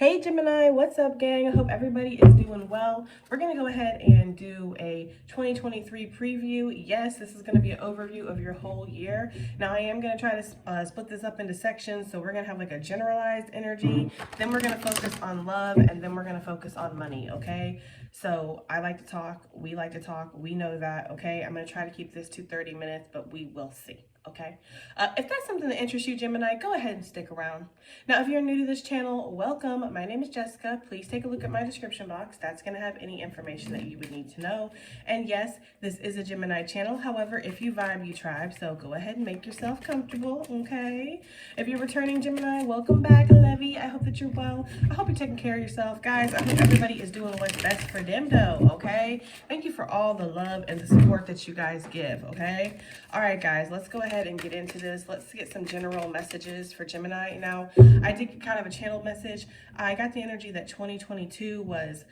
Hey Gemini, what's up gang? I hope everybody is doing well. We're going to go ahead and do a 2023 preview. Yes, this is going to be an overview of your whole year. Now I am going to try to split this up into sections. So we're going to have like a generalized energy, then we're going to focus on love, and then we're going to focus on money, okay? So I like to talk, we like to talk, we know that, okay? I'm going to try to keep this to 30 minutes, but we will see. Okay, if that's something that interests you, Gemini, go ahead and stick around. Now, if you're new to this channel, welcome. My name is Jessica. Please take a look at my description box. That's going to have any information that you would need to know. And yes, this is a Gemini channel. However, if you vibe, you tribe. So go ahead and make yourself comfortable, okay? If you're returning Gemini, welcome back, Levy. I hope that you're well. I hope you're taking care of yourself. Guys, I hope everybody is doing what's best for them, though, okay? Thank you for all the love and the support that you guys give, okay? All right, guys, let's go ahead and get into this. Let's get some general messages for Gemini. Now, I did kind of a channel message. I got the energy that 2022 was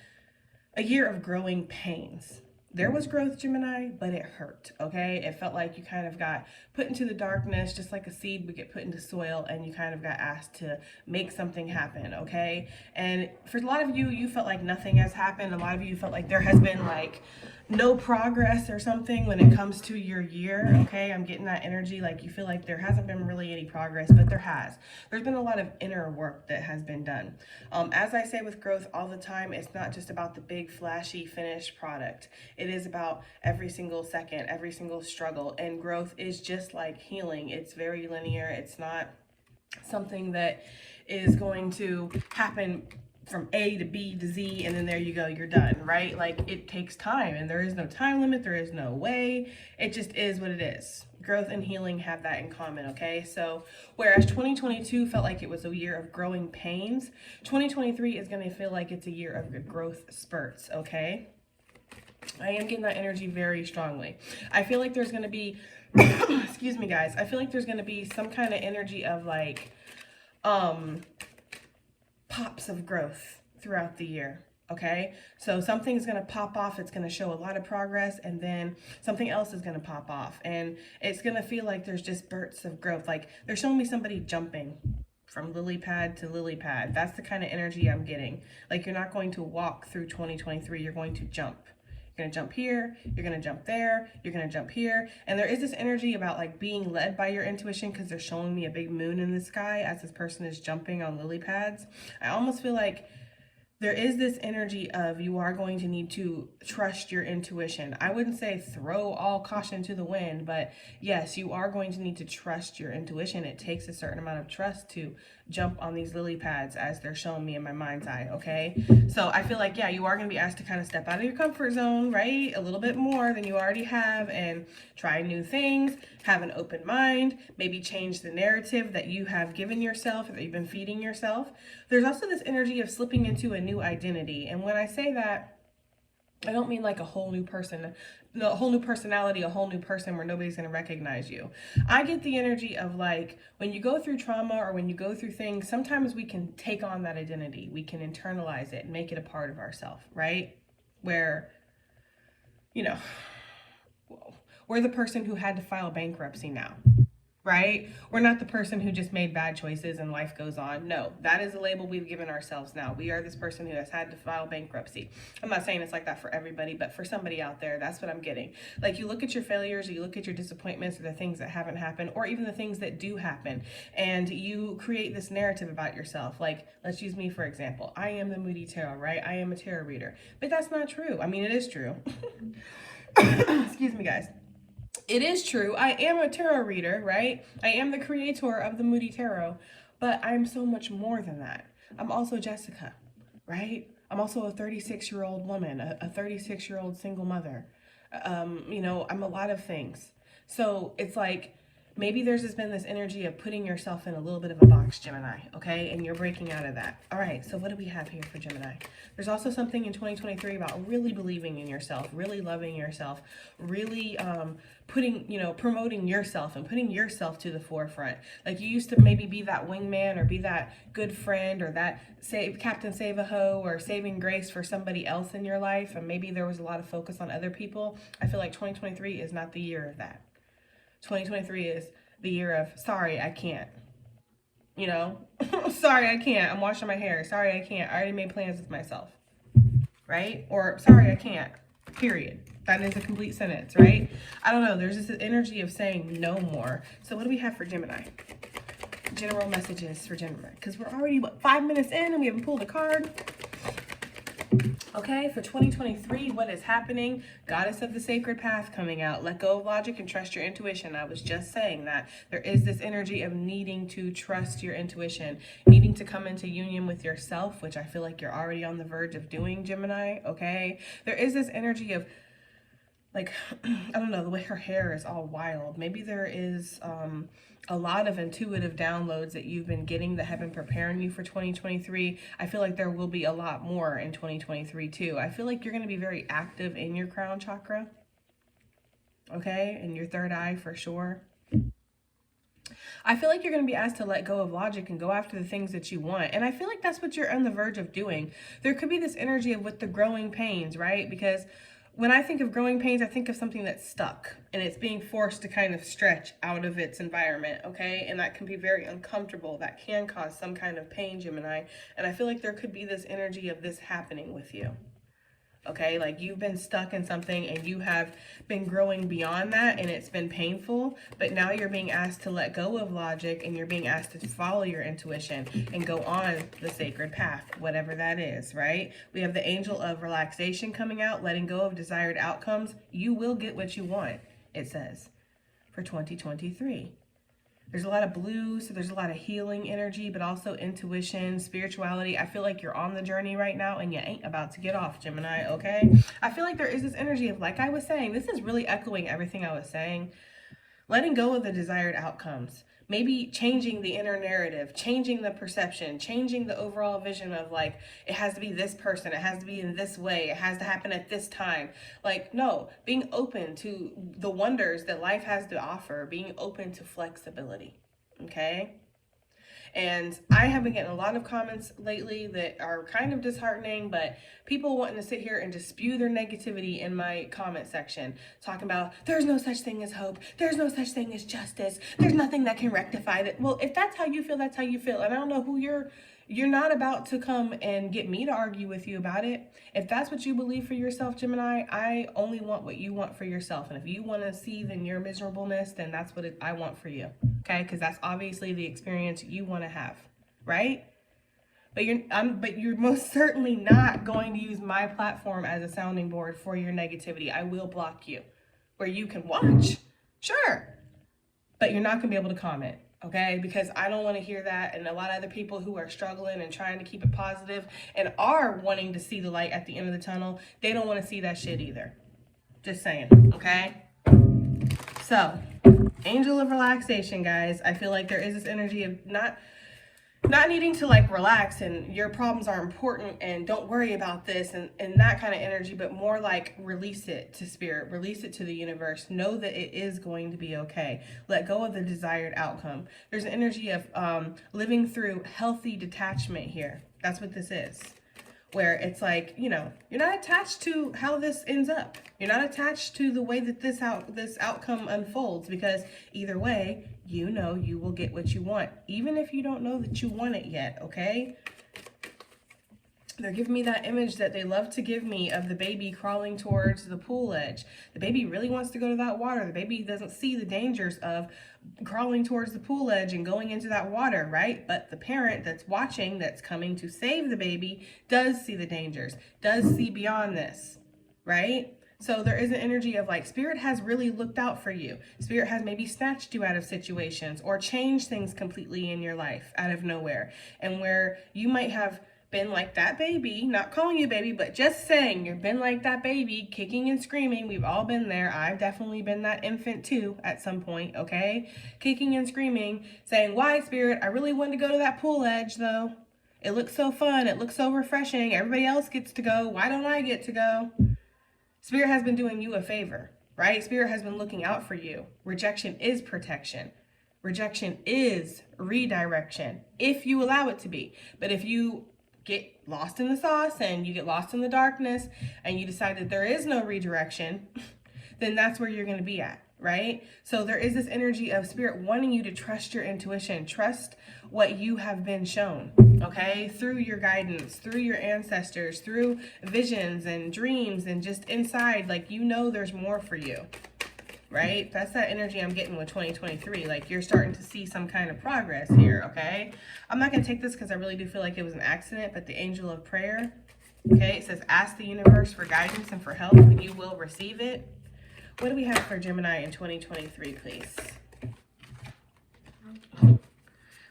a year of growing pains. There was growth, Gemini, but it hurt, okay? It felt like you kind of got put into the darkness, just like a seed would get put into soil, and you kind of got asked to make something happen, okay? And for a lot of you, you felt like nothing has happened. A lot of you felt like there has been like no progress or something when it comes to your year, okay? I'm getting that energy like you feel like there hasn't been really any progress, but there has. There's been a lot of inner work that has been done. As I say with growth all the time, it's not just about the big flashy finished product. It is about every single second, every single struggle, and growth is just like healing. It's very linear. It's not something that is going to happen from A to B to Z, and then there you go, you're done, right? Like, it takes time, and there is no time limit, there is no way. It just is what it is. Growth and healing have that in common, okay? So, whereas 2022 felt like it was a year of growing pains, 2023 is going to feel like it's a year of growth spurts, okay? I am getting that energy very strongly. I feel like there's going to be, excuse me, guys, I feel like there's going to be some kind of energy of like, pops of growth throughout the year, okay? So something's going to pop off, it's going to show a lot of progress, and then something else is going to pop off, and it's going to feel like there's just spurts of growth. Like they're showing me somebody jumping from lily pad to lily pad. That's the kind of energy I'm getting. Like, you're not going to walk through 2023, you're going to jump. You're going to jump here, you're going to jump there, you're going to jump here. And there is this energy about like being led by your intuition, because they're showing me a big moon in the sky as this person is jumping on lily pads. I almost feel like there is this energy of you are going to need to trust your intuition. I wouldn't say throw all caution to the wind, but yes, you are going to need to trust your intuition. It takes a certain amount of trust to jump on these lily pads as they're showing me in my mind's eye, okay? So I feel like, yeah, you are going to be asked to kind of step out of your comfort zone, right? A little bit more than you already have, and try new things, have an open mind, maybe change the narrative that you have given yourself, that you've been feeding yourself. There's also this energy of slipping into a new identity. And when I say that, I don't mean like a whole new person, a whole new personality, a whole new person where nobody's going to recognize you. I get the energy of like, when you go through trauma or when you go through things, sometimes we can take on that identity. We can internalize it and make it a part of ourselves, right? Where, you know, we're the person who had to file bankruptcy now, right? We're not the person who just made bad choices and life goes on. No, that is a label we've given ourselves now. We are this person who has had to file bankruptcy. I'm not saying it's like that for everybody, but for somebody out there, that's what I'm getting. Like, you look at your failures, or you look at your disappointments, or the things that haven't happened, or even the things that do happen, and you create this narrative about yourself. Like, let's use me for example. I am the Moody Tarot, right? I am a tarot reader, but that's not true. I mean, it is true. Excuse me, guys. It is true. I am a tarot reader, right? I am the creator of the Moody Tarot, but I'm so much more than that. I'm also Jessica, right? I'm also a 36-year-old woman, a 36-year-old single mother. You know, I'm a lot of things. So it's like, maybe there's just been this energy of putting yourself in a little bit of a box, Gemini, okay? And you're breaking out of that. All right, so what do we have here for Gemini? There's also something in 2023 about really believing in yourself, really loving yourself, really putting, you know, promoting yourself and putting yourself to the forefront. Like, you used to maybe be that wingman or be that good friend or that Captain Save-A-Ho or saving grace for somebody else in your life, and maybe there was a lot of focus on other people. I feel like 2023 is not the year of that. 2023 is the year of, sorry, I can't. you know? Sorry, I can't. I'm washing my hair. Sorry, I can't. I already made plans with myself, right? Or sorry, I can't, period. That is a complete sentence, right? I don't know. There's this energy of saying no more. So what do we have for Gemini? General messages for Gemini. Because we're already, what, 5 minutes in and we haven't pulled a card. Okay, for 2023, what is happening? Goddess of the Sacred Path coming out. Let go of logic and trust your intuition. I was just saying that. There is this energy of needing to trust your intuition, needing to come into union with yourself, which I feel like you're already on the verge of doing, Gemini, okay? There is this energy of, like, I don't know, the way her hair is all wild. Maybe there is a lot of intuitive downloads that you've been getting that have been preparing you for 2023. I feel like there will be a lot more in 2023 too. I feel like you're going to be very active in your crown chakra, okay, and your third eye for sure. I feel like you're going to be asked to let go of logic and go after the things that you want. And I feel like that's what you're on the verge of doing. There could be this energy of with the growing pains, right? Because when I think of growing pains, I think of something that's stuck and it's being forced to kind of stretch out of its environment, okay? And that can be very uncomfortable. That can cause some kind of pain, Gemini. And I feel like there could be this energy of this happening with you, okay? Like you've been stuck in something and you have been growing beyond that and it's been painful, but now you're being asked to let go of logic and you're being asked to follow your intuition and go on the sacred path, whatever that is, right? We have the angel of relaxation coming out, letting go of desired outcomes. You will get what you want, it says, for 2023. There's a lot of blue, so there's a lot of healing energy, but also intuition, spirituality. I feel like you're on the journey right now and you ain't about to get off, Gemini, okay? I feel like there is this energy of, like I was saying, this is really echoing everything I was saying. Letting go of the desired outcomes. Maybe changing the inner narrative, changing the perception, changing the overall vision of like, it has to be this person, it has to be in this way, it has to happen at this time. Like, no, being open to the wonders that life has to offer, being open to flexibility, okay? And I have been getting a lot of comments lately that are kind of disheartening, but people wanting to sit here and just spew their negativity in my comment section, talking about there's no such thing as hope, there's no such thing as justice, there's nothing that can rectify that. Well, if that's how you feel, that's how you feel. And I don't know who you're not about to come and get me to argue with you about it. If that's what you believe for yourself, Gemini, I only want what you want for yourself. And if you want to see in your miserableness, then that's what I want for you. Okay? Because that's obviously the experience you want to have, right? But you're most certainly not going to use my platform as a sounding board for your negativity. I will block you. Where you can watch, sure, but you're not going to be able to comment. Okay, because I don't want to hear that. And a lot of other people who are struggling and trying to keep it positive and are wanting to see the light at the end of the tunnel, they don't want to see that shit either. Just saying, okay? So, angel of relaxation, guys. I feel like there is this energy of not needing to like relax and your problems are important and don't worry about this and that kind of energy, but more like release it to spirit, release it to the universe. Know that it is going to be okay. Let go of the desired outcome. There's an energy of living through healthy detachment here. That's what this is. Where it's like, you know, you're not attached to how this ends up. You're not attached to the way that this outcome unfolds, because either way, you know you will get what you want, even if you don't know that you want it yet, okay? They're giving me that image that they love to give me of the baby crawling towards the pool edge. The baby really wants to go to that water. The baby doesn't see the dangers of crawling towards the pool edge and going into that water, right? But the parent that's watching, that's coming to save the baby, does see the dangers, does see beyond this, right? So there is an energy of like, spirit has really looked out for you. Spirit has maybe snatched you out of situations or changed things completely in your life out of nowhere. And where you might have been like that baby, not calling you baby, but just saying you've been like that baby, kicking and screaming. We've all been there. I've definitely been that infant too at some point, okay? Kicking and screaming, saying, why, spirit? I really wanted to go to that pool edge though. It looks so fun. It looks so refreshing. Everybody else gets to go. Why don't I get to go? Spirit has been doing you a favor, right? Spirit has been looking out for you. Rejection is protection. Rejection is redirection, if you allow it to be. But if you get lost in the sauce and you get lost in the darkness and you decide that there is no redirection, then that's where you're going to be at. right? So there is this energy of Spirit wanting you to trust your intuition, trust what you have been shown, okay? Through your guidance, through your ancestors, through visions and dreams, and just inside, like, you know there's more for you, right? That's that energy I'm getting with 2023. Like, you're starting to see some kind of progress here, okay? I'm not going to take this because I really do feel like it was an accident, but the angel of prayer, okay, it says, ask the universe for guidance and for help, and you will receive it. What do we have for Gemini in 2023, please?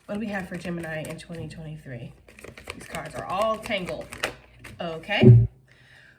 What do we have for Gemini in 2023? These cards are all tangled. Okay.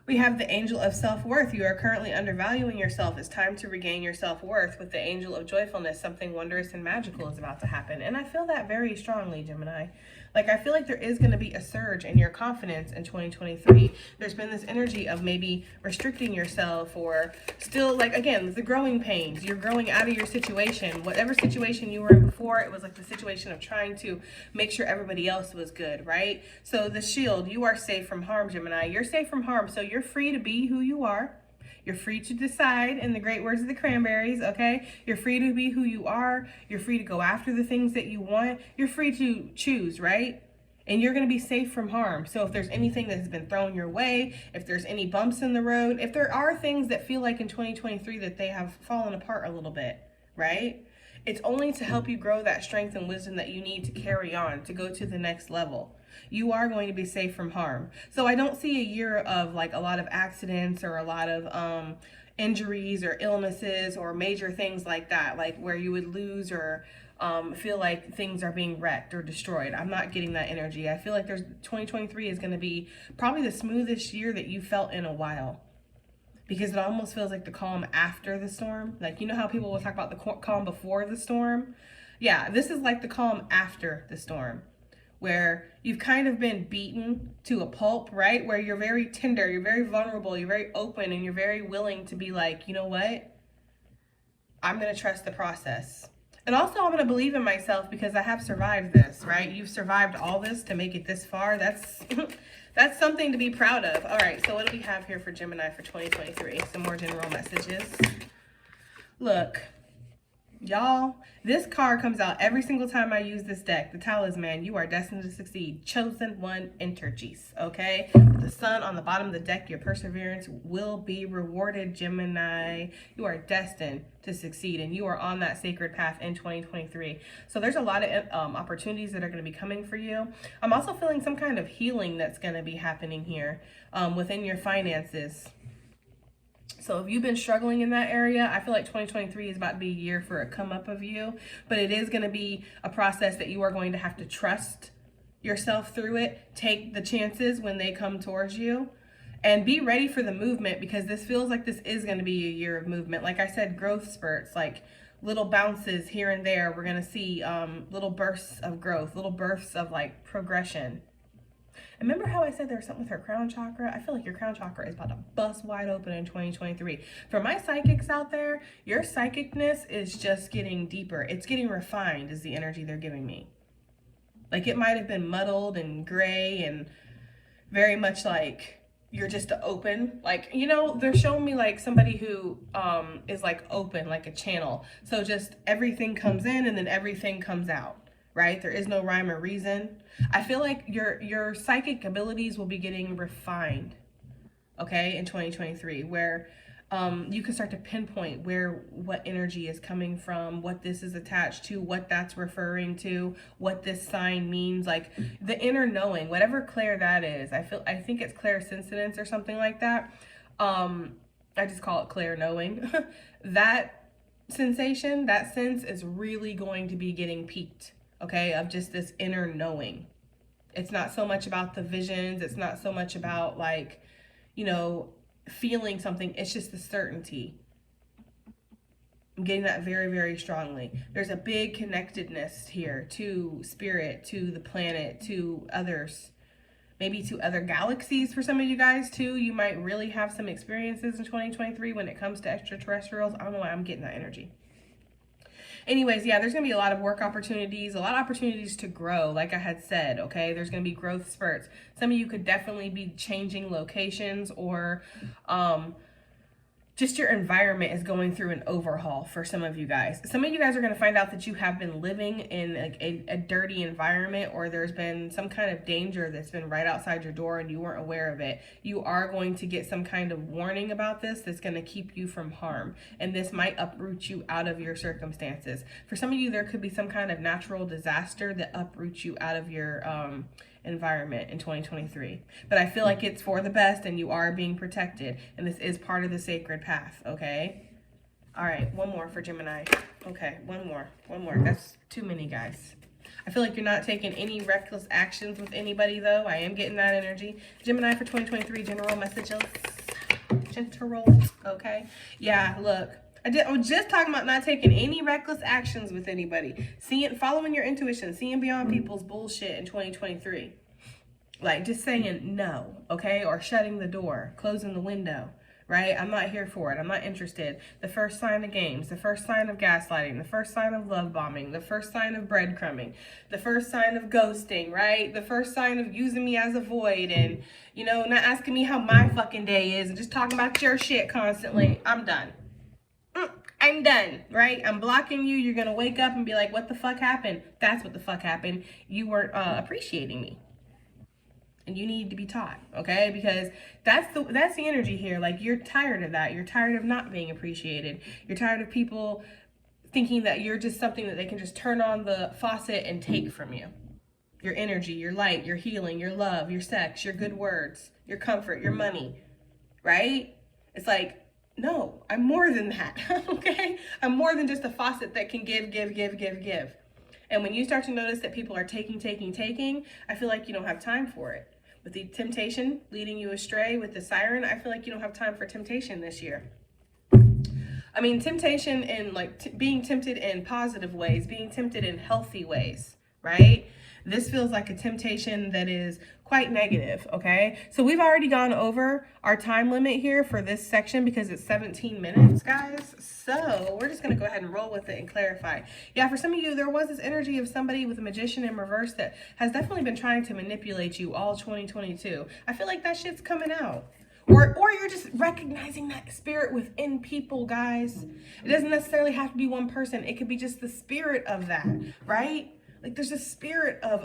We have the angel of self-worth. You are currently undervaluing yourself. It's time to regain your self-worth. With the angel of joyfulness, something wondrous and magical is about to happen. And I feel that very strongly, Gemini. Like, I feel like there is going to be a surge in your confidence in 2023. There's been this energy of maybe restricting yourself, or still, like, again, the growing pains. You're growing out of your situation. Whatever situation you were in before, it was like the situation of trying to make sure everybody else was good, right? So the shield, you are safe from harm, Gemini. You're safe from harm. So you're free to be who you are. You're free to decide, in the great words of the Cranberries, okay? You're free to be who you are. You're free to go after the things that you want. You're free to choose, right? And you're going to be safe from harm. So if there's anything that has been thrown your way, if there's any bumps in the road, if there are things that feel like in 2023 that they have fallen apart a little bit, right? It's only to help you grow that strength and wisdom that you need to carry on, to go to the next level. You are going to be safe from harm. So I don't see a year of like a lot of accidents or a lot of injuries or illnesses or major things like that, like where you would lose or feel like things are being wrecked or destroyed. I'm not getting that energy. I feel like 2023 is going to be probably the smoothest year that you felt in a while, because it almost feels like the calm after the storm. Like, you know how people will talk about the calm before the storm? Yeah, this is like the calm after the storm, where you've kind of been beaten to a pulp, right? Where you're very tender, you're very vulnerable, you're very open, and you're very willing to be like, you know what? I'm going to trust the process. And also, I'm going to believe in myself because I have survived this, right? You've survived all this to make it this far. That's that's something to be proud of. All right, so what do we have here for Gemini for 2023? Some more general messages. Look, y'all, this card comes out every single time I use this deck. The Talisman. You are destined to succeed. Chosen one energies, okay? The sun on the bottom of the deck. Your perseverance will be rewarded, Gemini. You are destined to succeed, and you are on that sacred path in 2023. So there's a lot of opportunities that are going to be coming for you. I'm also feeling some kind of healing that's going to be happening here within your finances. So if you've been struggling in that area, I feel like 2023 is about to be a year for a come up of you, but it is going to be a process that you are going to have to trust yourself through it. Take the chances when they come towards you, and be ready for the movement, because this feels like this is going to be a year of movement. Like I said, growth spurts, like little bounces here and there. We're going to see little bursts of growth, little bursts of like progression. Remember how I said there's something with her crown chakra? I feel like your crown chakra is about to bust wide open in 2023. For my psychics out there, your psychicness is just getting deeper. It's getting refined is the energy they're giving me. Like, it might have been muddled and gray and very much like you're just open. Like, you know, they're showing me like somebody who is like open, like a channel. So just everything comes in and then everything comes out. Right? There is no rhyme or reason. I feel like your psychic abilities will be getting refined, okay, in 2023, where you can start to pinpoint what energy is coming from, what this is attached to, what that's referring to, what this sign means, like the inner knowing, whatever clair that is. I think it's clairsentience or something like that. I just call it clair knowing. That sensation, that sense is really going to be getting peaked. Okay, of just this inner knowing. It's not so much about the visions. It's not so much about like, you know, feeling something. It's just the certainty. I'm getting that very, very strongly. There's a big connectedness here to spirit, to the planet, to others, maybe to other galaxies for some of you guys too. You might really have some experiences in 2023 when it comes to extraterrestrials. I don't know why I'm getting that energy. Anyways, yeah, there's going to be a lot of work opportunities, a lot of opportunities to grow, like I had said, okay? There's going to be growth spurts. Some of you could definitely be changing locations or just your environment is going through an overhaul for some of you guys. Some of you guys are going to find out that you have been living in like a dirty environment, or there's been some kind of danger that's been right outside your door and you weren't aware of it. You are going to get some kind of warning about this that's going to keep you from harm. And this might uproot you out of your circumstances. For some of you, there could be some kind of natural disaster that uproots you out of your environment in 2023, but I feel like it's for the best and you are being protected, and this is part of the sacred path. Okay, all right, one more for Gemini. Okay, one more. That's too many, guys. I feel like you're not taking any reckless actions with anybody, though. I am getting that energy. Gemini for 2023, general messages. Okay, yeah, look, I was just talking about not taking any reckless actions with anybody. Following your intuition, seeing beyond people's bullshit in 2023. Like just saying no, okay? Or shutting the door, closing the window, right? I'm not here for it. I'm not interested. The first sign of games, the first sign of gaslighting, the first sign of love bombing, the first sign of breadcrumbing, the first sign of ghosting, right? The first sign of using me as a void and, you know, not asking me how my fucking day is and just talking about your shit constantly. I'm done. I'm done, right? I'm blocking you. You're going to wake up and be like, what the fuck happened? That's what the fuck happened. You weren't appreciating me. And you need to be taught, okay? Because that's the energy here. Like, you're tired of that. You're tired of not being appreciated. You're tired of people thinking that you're just something that they can just turn on the faucet and take from you. Your energy, your light, your healing, your love, your sex, your good words, your comfort, your money, right? It's like, no, I'm more than that, okay? I'm more than just a faucet that can give. And when you start to notice that people are taking, I feel like you don't have time for it. With the temptation leading you astray with the siren, I feel like you don't have time for temptation this year. I mean, temptation in like being tempted in positive ways, being tempted in healthy ways, right? This feels like a temptation that is quite negative, okay? So we've already gone over our time limit here for this section because it's 17 minutes, guys. So we're just going to go ahead and roll with it and clarify. Yeah, for some of you, there was this energy of somebody with a magician in reverse that has definitely been trying to manipulate you all 2022. I feel like that shit's coming out. Or you're just recognizing that spirit within people, guys. It doesn't necessarily have to be one person. It could be just the spirit of that, right? Like there's a spirit of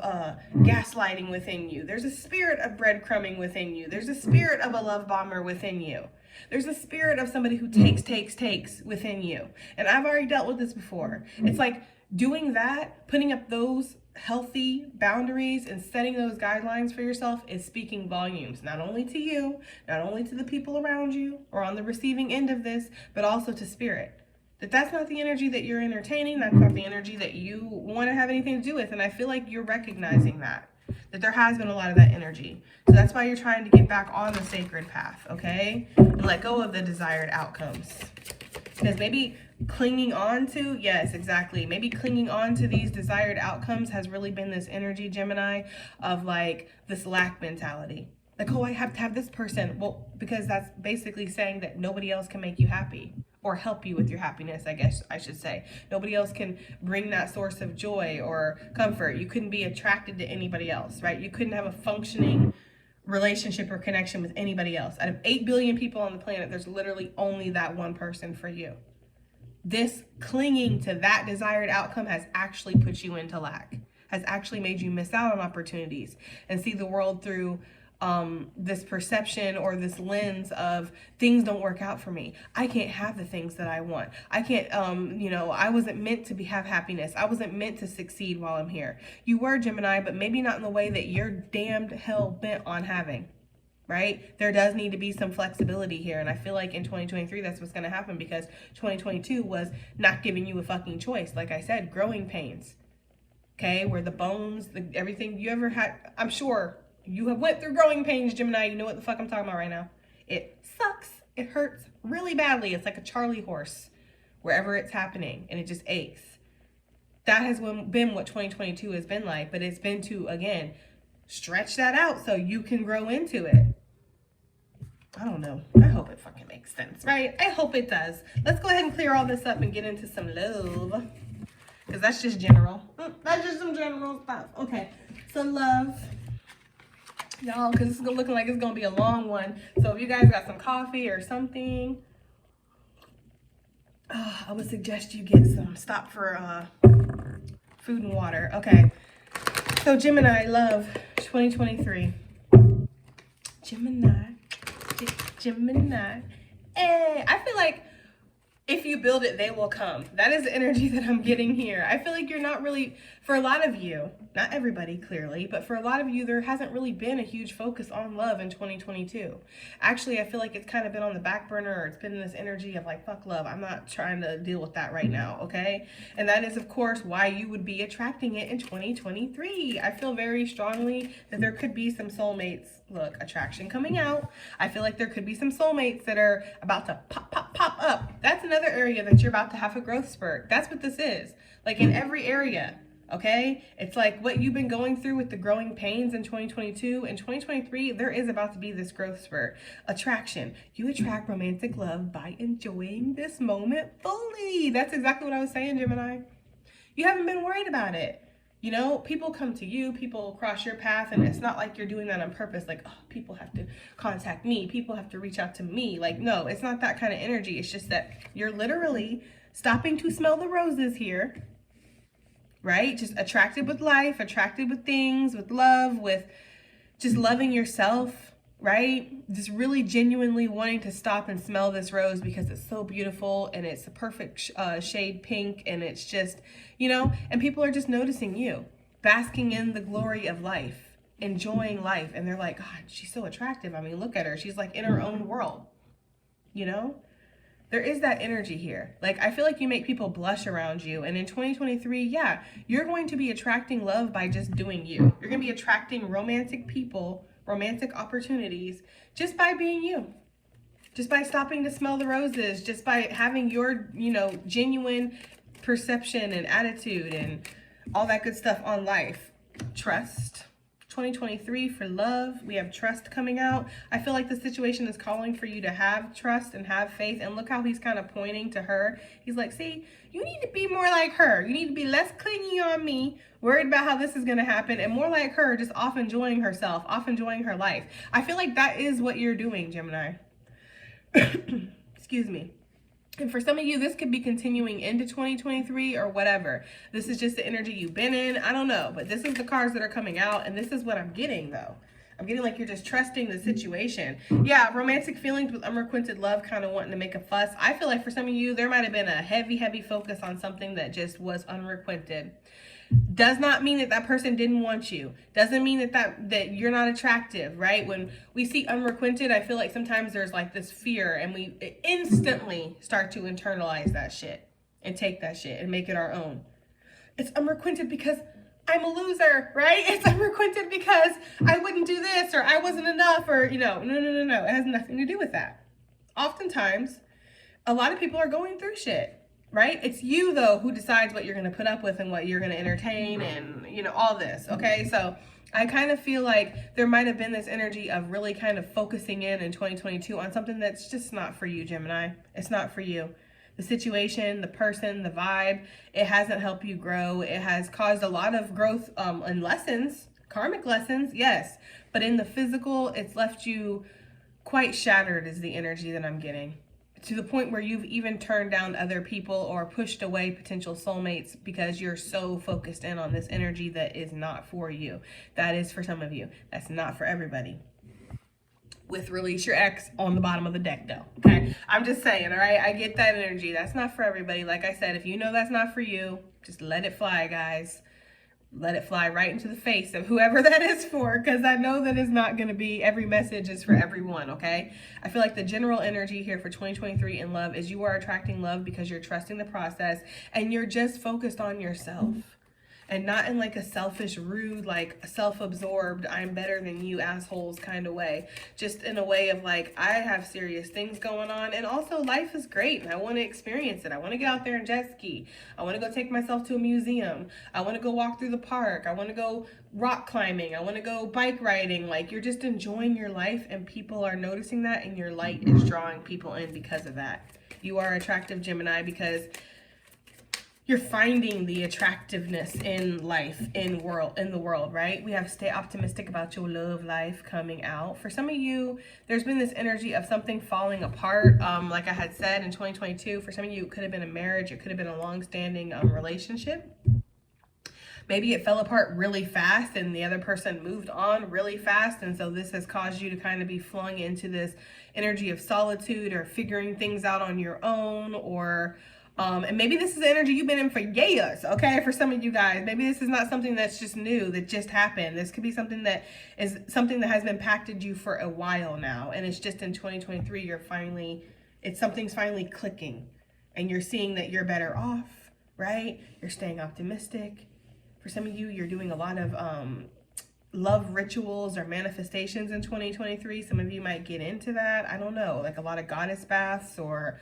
gaslighting within you. There's a spirit of breadcrumbing within you. There's a spirit of a love bomber within you. There's a spirit of somebody who takes within you. And I've already dealt with this before. It's like doing that, putting up those healthy boundaries and setting those guidelines for yourself is speaking volumes, not only to you, not only to the people around you or on the receiving end of this, but also to spirit. That's not the energy that you're entertaining. That's not the energy that you want to have anything to do with. And I feel like you're recognizing that there has been a lot of that energy. So that's why you're trying to get back on the sacred path, okay? And let go of the desired outcomes. Because maybe clinging on to, yes, exactly. Maybe clinging on to these desired outcomes has really been this energy, Gemini, of like this lack mentality. Like, oh, I have to have this person. Well, because that's basically saying that nobody else can make you happy. Or help you with your happiness, I guess I should say. Nobody else can bring that source of joy or comfort. You couldn't be attracted to anybody else, right? You couldn't have a functioning relationship or connection with anybody else. Out of 8 billion people on the planet, there's literally only that one person for you. This clinging to that desired outcome has actually put you into lack, has actually made you miss out on opportunities and see the world through this perception or this lens of things don't work out for me. I can't have the things that I want. I can't, I wasn't meant to have happiness. I wasn't meant to succeed while I'm here. You were, Gemini, but maybe not in the way that you're damned hell bent on having, right? There does need to be some flexibility here. And I feel like in 2023, that's what's going to happen because 2022 was not giving you a fucking choice. Like I said, growing pains, okay? Where the bones, everything you ever had, I'm sure you have went through growing pains, Gemini. You know what the fuck I'm talking about right now. It sucks. It hurts really badly. It's like a Charlie horse wherever it's happening and it just aches. That has been what 2022 has been like, but it's been to, again, stretch that out so you can grow into it. I don't know. I hope it fucking makes sense, right? I hope it does. Let's go ahead and clear all this up and get into some love. Because that's just general. That's just some general stuff. Okay. So love. Y'all, because this is looking like it's going to be a long one. So if you guys got some coffee or something, I would suggest you get some. Stop for food and water. Okay. So Gemini, love, 2023. Gemini. Gemini. Hey, I feel like if you build it, they will come. That is the energy that I'm getting here. I feel like you're not really, for a lot of you, not everybody clearly, but for a lot of you, there hasn't really been a huge focus on love in 2022. Actually, I feel like it's kind of been on the back burner, or it's been this energy of like, fuck love. I'm not trying to deal with that right now, okay? And that is, of course, why you would be attracting it in 2023. I feel very strongly that there could be some soulmates. Look, attraction coming out. I feel like there could be some soulmates that are about to pop up. That's another area that you're about to have a growth spurt. That's what this is. Like in every area, okay? It's like what you've been going through with the growing pains in 2022. In 2023, there is about to be this growth spurt. Attraction. You attract romantic love by enjoying this moment fully. That's exactly what I was saying, Gemini. You haven't been worried about it. You know, people come to you, people cross your path, and it's not like you're doing that on purpose. Like, oh, people have to contact me. People have to reach out to me. Like, no, it's not that kind of energy. It's just that you're literally stopping to smell the roses here, right? Just attracted with life, attracted with things, with love, with just loving yourself, right? Just really genuinely wanting to stop and smell this rose because it's so beautiful and it's a perfect shade pink, and it's just, you know, and people are just noticing you, basking in the glory of life, enjoying life. And they're like, God, she's so attractive. I mean, look at her. She's like in her own world, you know? There is that energy here. Like, I feel like you make people blush around you. And in 2023, yeah, you're going to be attracting love by just doing you. You're going to be attracting romantic people, romantic opportunities, just by being you. Just by stopping to smell the roses, just by having your, you know, genuine perception and attitude and all that good stuff on life. Trust. 2023 for love. We have trust coming out. I feel like the situation is calling for you to have trust and have faith. And look how he's kind of pointing to her. He's like, see, you need to be more like her. You need to be less clingy on me, worried about how this is going to happen, and more like her, just off enjoying herself, off enjoying her life. I feel like that is what you're doing, Gemini. Excuse me. And for some of you, this could be continuing into 2023 or whatever. This is just the energy you've been in. I don't know. But this is the cards that are coming out. And this is what I'm getting, though. I'm getting like you're just trusting the situation. Yeah, romantic feelings with unrequited love, kind of wanting to make a fuss. I feel like for some of you, there might have been a heavy focus on something that just was unrequited. Does not mean that that person didn't want you. Doesn't mean that you're not attractive, right? When we see unrequited, I feel like sometimes there's like this fear, and we instantly start to internalize that shit and take that shit and make it our own. It's unrequited because I'm a loser, right? It's unrequited because I wouldn't do this, or I wasn't enough, or, you know, no. It has nothing to do with that. Oftentimes, a lot of people are going through shit. Right? It's you, though, who decides what you're going to put up with and what you're going to entertain and, you know, all this. Okay. So I kind of feel like there might have been this energy of really kind of focusing in 2022 on something that's just not for you, Gemini. It's not for you. The situation, the person, the vibe, it hasn't helped you grow. It has caused a lot of growth and lessons, karmic lessons, yes. But in the physical, it's left you quite shattered is the energy that I'm getting. To the point where you've even turned down other people or pushed away potential soulmates because you're so focused in on this energy that is not for you. That is for some of you. That's not for everybody. With release your ex on the bottom of the deck, though. Okay, I'm just saying, all right? I get that energy. That's not for everybody. Like I said, if you know that's not for you, just let it fly, guys. Let it fly right into the face of whoever that is for, because I know that is not going to be every message is for everyone, okay? I feel like the general energy here for 2023 in love is you are attracting love because you're trusting the process and you're just focused on yourself. And not in like a selfish, rude, like self-absorbed, I'm better than you assholes kind of way. Just in a way of like, I have serious things going on. And also life is great and I want to experience it. I want to get out there and jet ski. I want to go take myself to a museum. I want to go walk through the park. I want to go rock climbing. I want to go bike riding. Like, you're just enjoying your life and people are noticing that, and your light is drawing people in because of that. You are attractive, Gemini, because you're finding the attractiveness in life, in the world, right? We have stay optimistic about your love life coming out. For some of you, there's been this energy of something falling apart. Like I had said, in 2022, for some of you, it could have been a marriage. It could have been a long-standing relationship. Maybe it fell apart really fast and the other person moved on really fast. And so this has caused you to kind of be flowing into this energy of solitude or figuring things out on your own, or and maybe this is the energy you've been in for years, okay? For some of you guys, maybe this is not something that's just new, that just happened. This could be something that has been impacted you for a while now. And it's just in 2023, something's finally clicking and you're seeing that you're better off, right? You're staying optimistic. For some of you, you're doing a lot of love rituals or manifestations in 2023. Some of you might get into that. I don't know, like a lot of goddess baths, or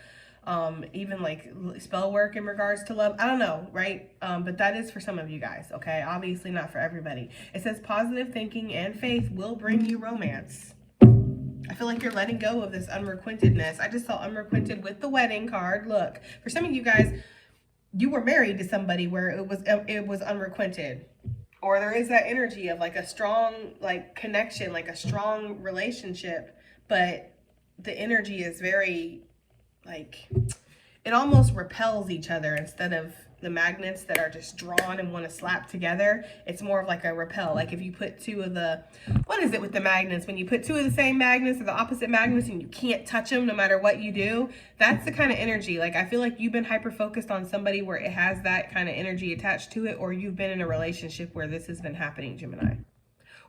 even like spell work in regards to love. I don't know, right? But that is for some of you guys, okay? Obviously not for everybody. It says positive thinking and faith will bring you romance. I feel like you're letting go of this unrequitedness. I just saw unrequited with the wedding card. Look, for some of you guys, you were married to somebody where it was unrequited, or there is that energy of like a strong like connection, like a strong relationship, but the energy is very like, it almost repels each other instead of the magnets that are just drawn and want to slap together. It's more of like a repel. Like if you put two of the, what is it with the magnets? When you put two of the same magnets or the opposite magnets and you can't touch them no matter what you do, that's the kind of energy. Like I feel like you've been hyper focused on somebody where it has that kind of energy attached to it, or you've been in a relationship where this has been happening, Gemini,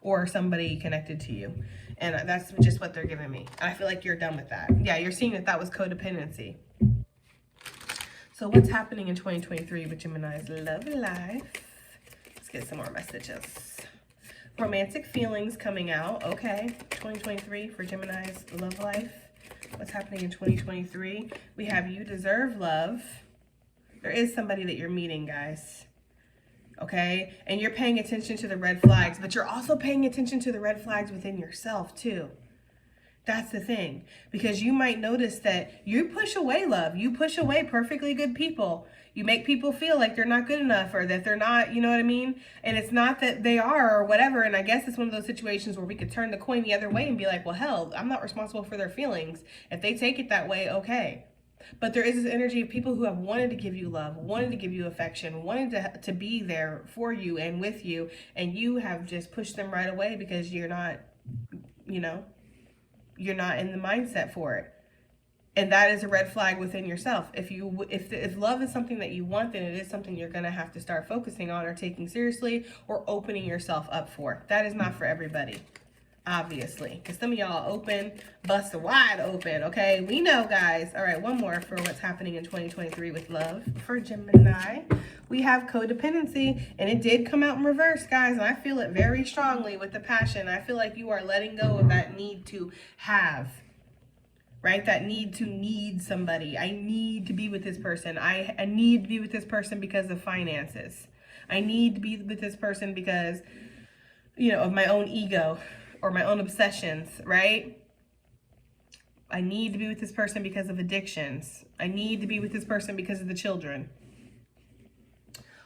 or somebody connected to you. And that's just what they're giving me. And I feel like you're done with that. Yeah, you're seeing that was codependency. So what's happening in 2023 with Gemini's love life? Let's get some more messages. Romantic feelings coming out. Okay, 2023 for Gemini's love life. What's happening in 2023? We have you deserve love. There is somebody that you're meeting, guys. Okay, and you're paying attention to the red flags, but you're also paying attention to the red flags within yourself too. That's the thing, because you might notice that you push away love. You push away perfectly good people. You make people feel like they're not good enough, or that they're not, you know what I mean? And it's not that they are or whatever. And I guess it's one of those situations where we could turn the coin the other way and be like, well, hell, I'm not responsible for their feelings. If they take it that way, okay. But there is this energy of people who have wanted to give you love, wanted to give you affection, wanted to be there for you and with you. And you have just pushed them right away because you're not, you know, you're not in the mindset for it. And that is a red flag within yourself. If love is something that you want, then it is something you're going to have to start focusing on or taking seriously or opening yourself up for. That is not for everybody, obviously, because some of y'all open, bust wide open. Okay, we know, guys. All right, one more for what's happening in 2023 with love for Gemini. We have codependency, and it did come out in reverse, guys, and I feel it very strongly with the passion. I feel like you are letting go of that need to have, right? That need to need somebody. I need to be with this person. I need to be with this person because of finances. I need to be with this person because, you know, of my own ego or my own obsessions, right? I need to be with this person because of addictions. I need to be with this person because of the children.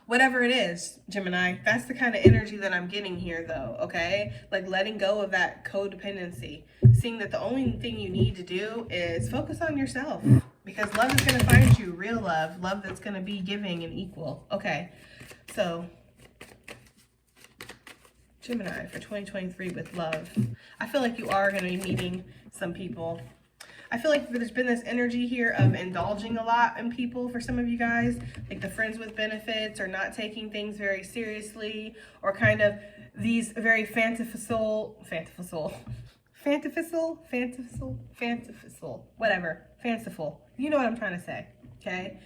Whatever it is, Gemini, that's the kind of energy that I'm getting here, though, okay? Like letting go of that codependency. Seeing that the only thing you need to do is focus on yourself, because love is going to find you, real love, love that's going to be giving and equal. Okay, so Gemini for 2023 with love. I feel like you are going to be meeting some people. I feel like there's been this energy here of indulging a lot in people for some of you guys, like the friends with benefits, or not taking things very seriously, or kind of these very fanciful, you know what I'm trying to say, okay?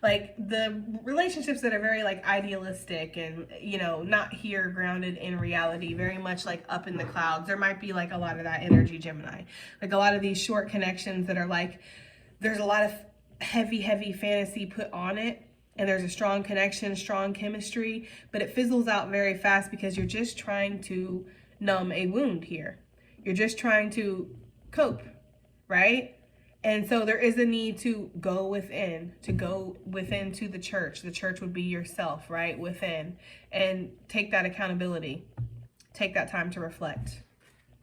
Like the relationships that are very like idealistic and, you know, not here grounded in reality, very much like up in the clouds. There might be like a lot of that energy, Gemini. Like a lot of these short connections that are like, there's a lot of heavy fantasy put on it. And there's a strong connection, strong chemistry, but it fizzles out very fast because you're just trying to numb a wound here. You're just trying to cope, right? And so there is a need to go within, to the church. The church would be yourself, right? Within, and take that accountability. Take that time to reflect.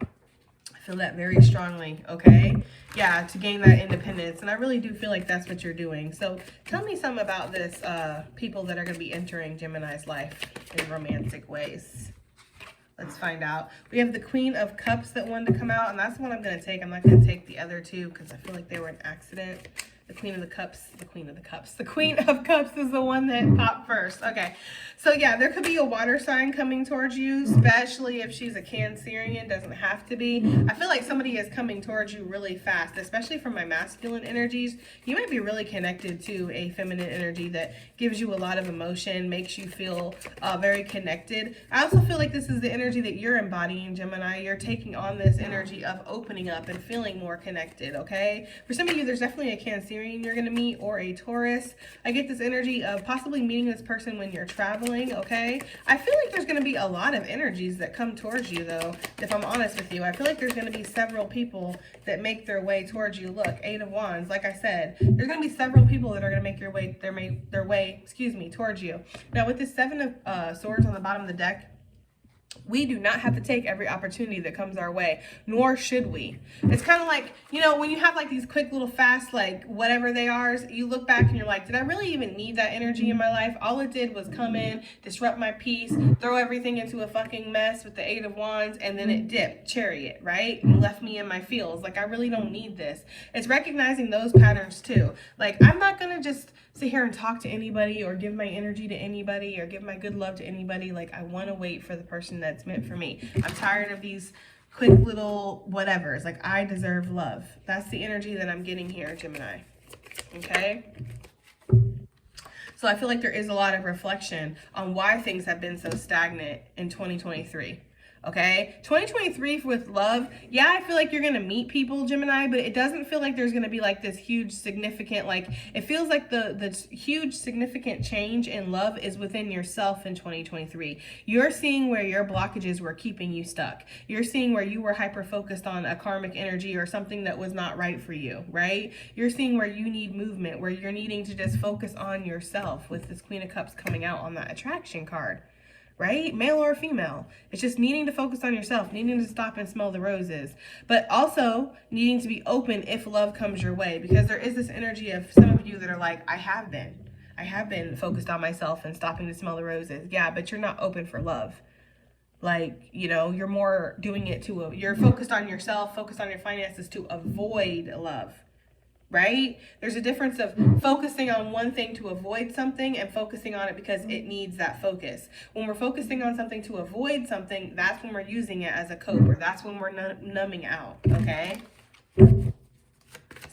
I feel that very strongly, okay? Yeah, to gain that independence. And I really do feel like that's what you're doing. So tell me something about this, people that are going to be entering Gemini's life in romantic ways. Let's find out. We have the Queen of Cups that wanted to come out, and that's the one I'm going to take. I'm not going to take the other two because I feel like they were an accident. The Queen of the Cups, the Queen of the Cups. The Queen of Cups is the one that popped first. Okay, so yeah, there could be a water sign coming towards you, especially if she's a Cancerian. Doesn't have to be. I feel like somebody is coming towards you really fast, especially from my masculine energies. You might be really connected to a feminine energy that gives you a lot of emotion, makes you feel very connected. I also feel like this is the energy that you're embodying, Gemini. You're taking on this energy of opening up and feeling more connected, okay? For some of you, there's definitely a Cancerian you're going to meet, or a Taurus. I get this energy of possibly meeting this person when you're traveling, okay? I feel like there's going to be a lot of energies that come towards you, though, if I'm honest with you. I feel like there's going to be several people that make their way towards you. Look, Eight of Wands, like I said, there's going to be several people that are going to make their way towards you. Now, with this Seven of Swords on the bottom of the deck, we do not have to take every opportunity that comes our way, nor should we. It's kind of like, you know, when you have like these quick little fast, like whatever they are, you look back and you're like, did I really even need that energy in my life? All it did was come in, disrupt my peace, throw everything into a fucking mess with the Eight of Wands, and then it dipped, Chariot, right? And left me in my feels. Like, I really don't need this. It's recognizing those patterns too. Like, I'm not going to just sit here and talk to anybody or give my energy to anybody or give my good love to anybody. Like, I want to wait for the person that's meant for me. I'm tired of these quick little whatevers. Like, I deserve love. That's the energy that I'm getting here, Gemini. Okay? So I feel like there is a lot of reflection on why things have been so stagnant in 2023. Okay, 2023 with love. Yeah, I feel like you're going to meet people, Gemini, but it doesn't feel like there's going to be like this huge significant, like, it feels like the huge significant change in love is within yourself in 2023. You're seeing where your blockages were keeping you stuck. You're seeing where you were hyper focused on a karmic energy or something that was not right for you, right? You're seeing where you need movement, where you're needing to just focus on yourself with this Queen of Cups coming out on that attraction card. Right? Male or female. It's just needing to focus on yourself, needing to stop and smell the roses, but also needing to be open if love comes your way, because there is this energy of some of you that are like, I have been focused on myself and stopping to smell the roses. Yeah, but you're not open for love. Like, you know, you're more doing it you're focused on yourself, focused on your finances to avoid love. Right? There's a difference of focusing on one thing to avoid something and focusing on it because it needs that focus. When we're focusing on something to avoid something, that's when we're using it as a cope, or that's when we're numbing out, okay?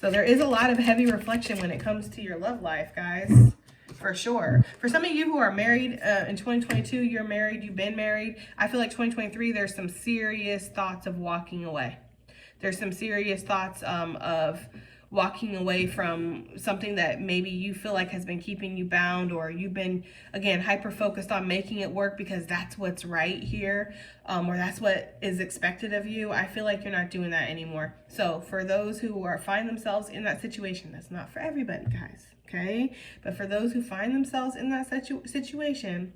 So there is a lot of heavy reflection when it comes to your love life, guys. For sure. For some of you who are married in 2022, you're married, you've been married. I feel like 2023, there's some serious thoughts of walking away. There's some serious thoughts of walking away from something that maybe you feel like has been keeping you bound, or you've been, again, hyper focused on making it work because that's what's right here, or that's what is expected of you. I feel like you're not doing that anymore. So for those who find themselves in that situation, that's not for everybody, guys, okay? But for those who find themselves in that situation,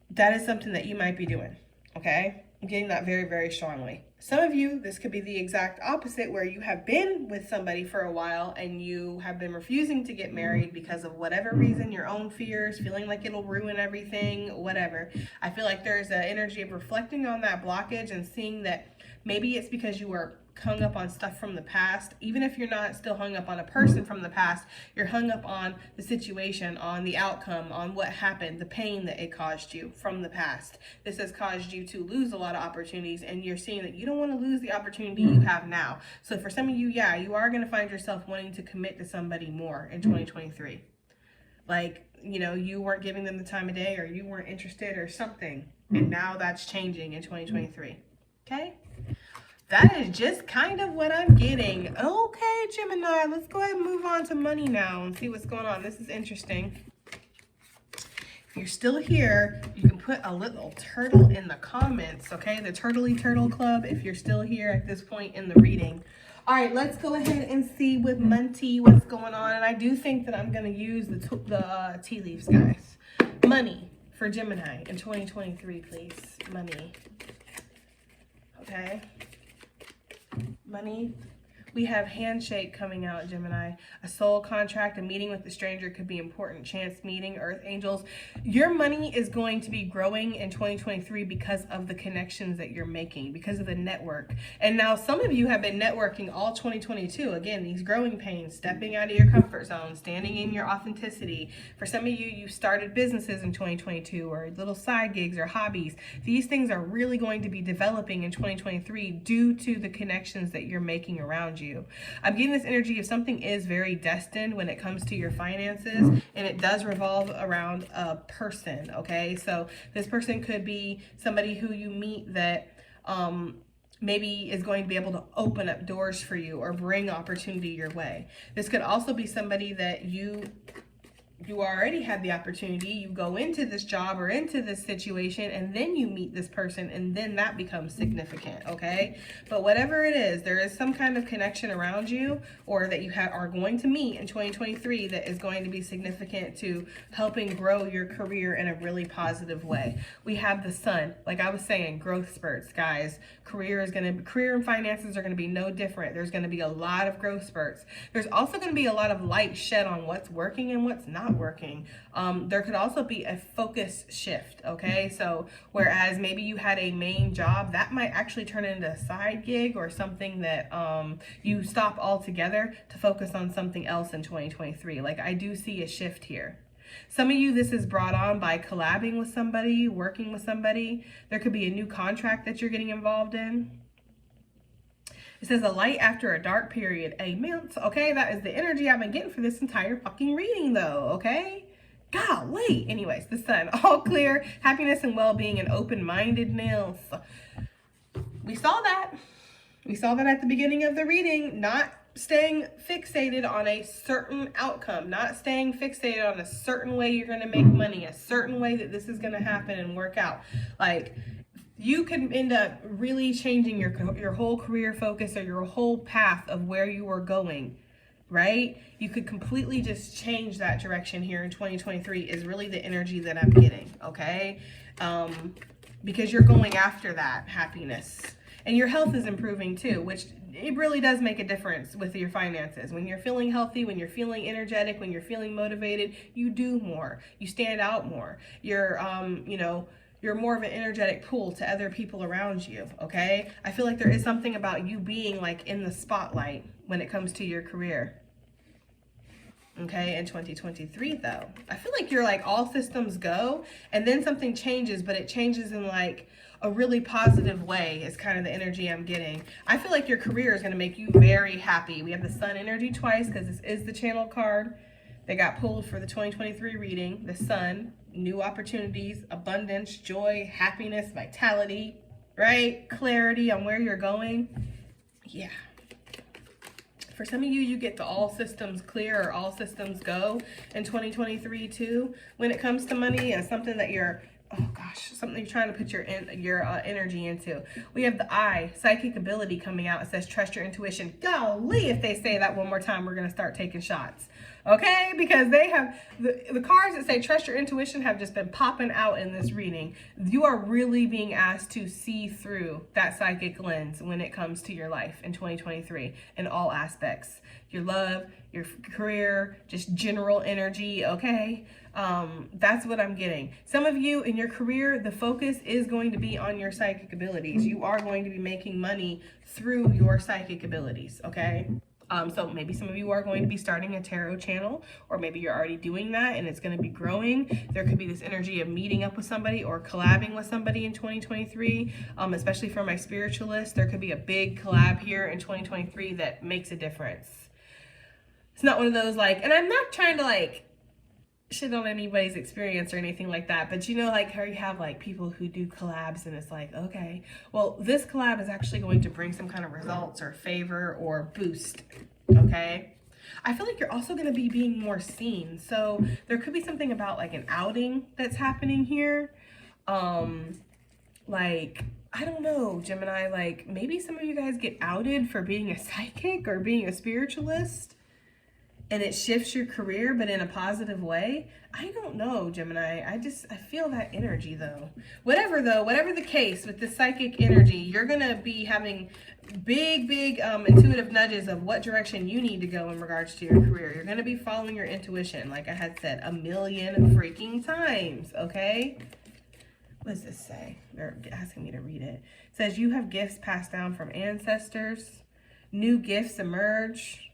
that is something that you might be doing, okay? I'm getting that very, very strongly. Some of you, this could be the exact opposite, where you have been with somebody for a while and you have been refusing to get married because of whatever reason, your own fears, feeling like it'll ruin everything, whatever. I feel like there's an energy of reflecting on that blockage and seeing that maybe it's because you were hung up on stuff from the past. Even if you're not still hung up on a person from the past, you're hung up on the situation, on the outcome, on what happened, the pain that it caused you from the past. This has caused you to lose a lot of opportunities, and you're seeing that you don't want to lose the opportunity you have now. So for some of you, yeah, you are going to find yourself wanting to commit to somebody more in 2023. Like, you know, you weren't giving them the time of day, or you weren't interested or something, and now that's changing in 2023. Okay? That is just kind of what I'm getting. Okay, Gemini, let's go ahead and move on to money now and see what's going on. This is interesting. If you're still here, you can put a little turtle in the comments, okay? The Turtley Turtle Club, if you're still here at this point in the reading. All right, let's go ahead and see with Monty what's going on. And I do think that I'm going to use the tea leaves, guys. Money for Gemini in 2023, please. Money. Okay. Money. We have handshake coming out, Gemini. A soul contract, a meeting with a stranger could be important. Chance meeting, earth angels. Your money is going to be growing in 2023 because of the connections that you're making, because of the network. And now some of you have been networking all 2022. Again, these growing pains, stepping out of your comfort zone, standing in your authenticity. For some of you, you started businesses in 2022 or little side gigs or hobbies. These things are really going to be developing in 2023 due to the connections that you're making around you. I'm getting this energy of something is very destined when it comes to your finances, and it does revolve around a person, okay? So this person could be somebody who you meet that maybe is going to be able to open up doors for you or bring opportunity your way. This could also be somebody that you already had the opportunity, you go into this job or into this situation, and then you meet this person, and then that becomes significant, okay? But whatever it is, there is some kind of connection around you, or that you are going to meet in 2023 that is going to be significant to helping grow your career in a really positive way. We have the sun, like I was saying, growth spurts, guys. Career and finances are going to be no different. There's going to be a lot of growth spurts. There's also going to be a lot of light shed on what's working and what's not working. There could also be a focus shift, okay? So whereas maybe you had a main job, that might actually turn into a side gig or something that you stop altogether to focus on something else in 2023. Like, I do see a shift here. Some of you, this is brought on by collabing with somebody, working with somebody. There could be a new contract that you're getting involved in. It says a light after a dark period, a month. Okay, that is the energy I've been getting for this entire fucking reading though, okay? Golly. Anyways, the sun, all clear, happiness and well-being and open-mindedness. We saw that. We saw that at the beginning of the reading, not staying fixated on a certain outcome, not staying fixated on a certain way you're going to make money, a certain way that this is going to happen and work out. Like, you can end up really changing your whole career focus or your whole path of where you are going, right? You could completely just change that direction here in 2023 is really the energy that I'm getting, okay? Because you're going after that happiness. And your health is improving too, which it really does make a difference with your finances. When you're feeling healthy, when you're feeling energetic, when you're feeling motivated, you do more. You stand out more. You're, you're more of an energetic pool to other people around you, okay? I feel like there is something about you being like in the spotlight when it comes to your career. Okay, in 2023 though, I feel like you're like all systems go, and then something changes, but it changes in like a really positive way is kind of the energy I'm getting. I feel like your career is going to make you very happy. We have the sun energy twice because this is the channel card that got pulled for the 2023 reading. The sun, new opportunities, abundance, joy, happiness, vitality, right? Clarity on where you're going. Yeah. For some of you, you get the all systems clear or all systems go in 2023 too. When it comes to money and something that you're, something you're trying to put your energy into. We have the eye, psychic ability coming out. It says trust your intuition. Golly, if they say that one more time, we're going to start taking shots. Okay, because they have the cards that say trust your intuition have just been popping out in this reading. You are really being asked to see through that psychic lens when it comes to your life in 2023 in all aspects. Your love, your career, just general energy, okay? That's what I'm getting. Some of you in your career, the focus is going to be on your psychic abilities. You are going to be making money through your psychic abilities, okay? So maybe some of you are going to be starting a tarot channel, or maybe you're already doing that and it's going to be growing. There could be this energy of meeting up with somebody or collabing with somebody in 2023, especially for my spiritualists. There could be a big collab here in 2023 that makes a difference. It's not one of those like, and I'm not trying to like shit on anybody's experience or anything like that, but you know, like how you have like people who do collabs and it's like, okay, well, this collab is actually going to bring some kind of results or favor or boost, okay? I feel like you're also going to be being more seen. So there could be something about like an outing that's happening here. Like, I don't know, Gemini, like maybe some of you guys get outed for being a psychic or being a spiritualist, and it shifts your career, but in a positive way. I don't know, Gemini. I feel that energy though. Whatever the case with the psychic energy, you're going to be having big intuitive nudges of what direction you need to go in regards to your career. You're going to be following your intuition, like I had said a million freaking times, okay? What does this say? They're asking me to read it. It says you have gifts passed down from ancestors. New gifts emerge.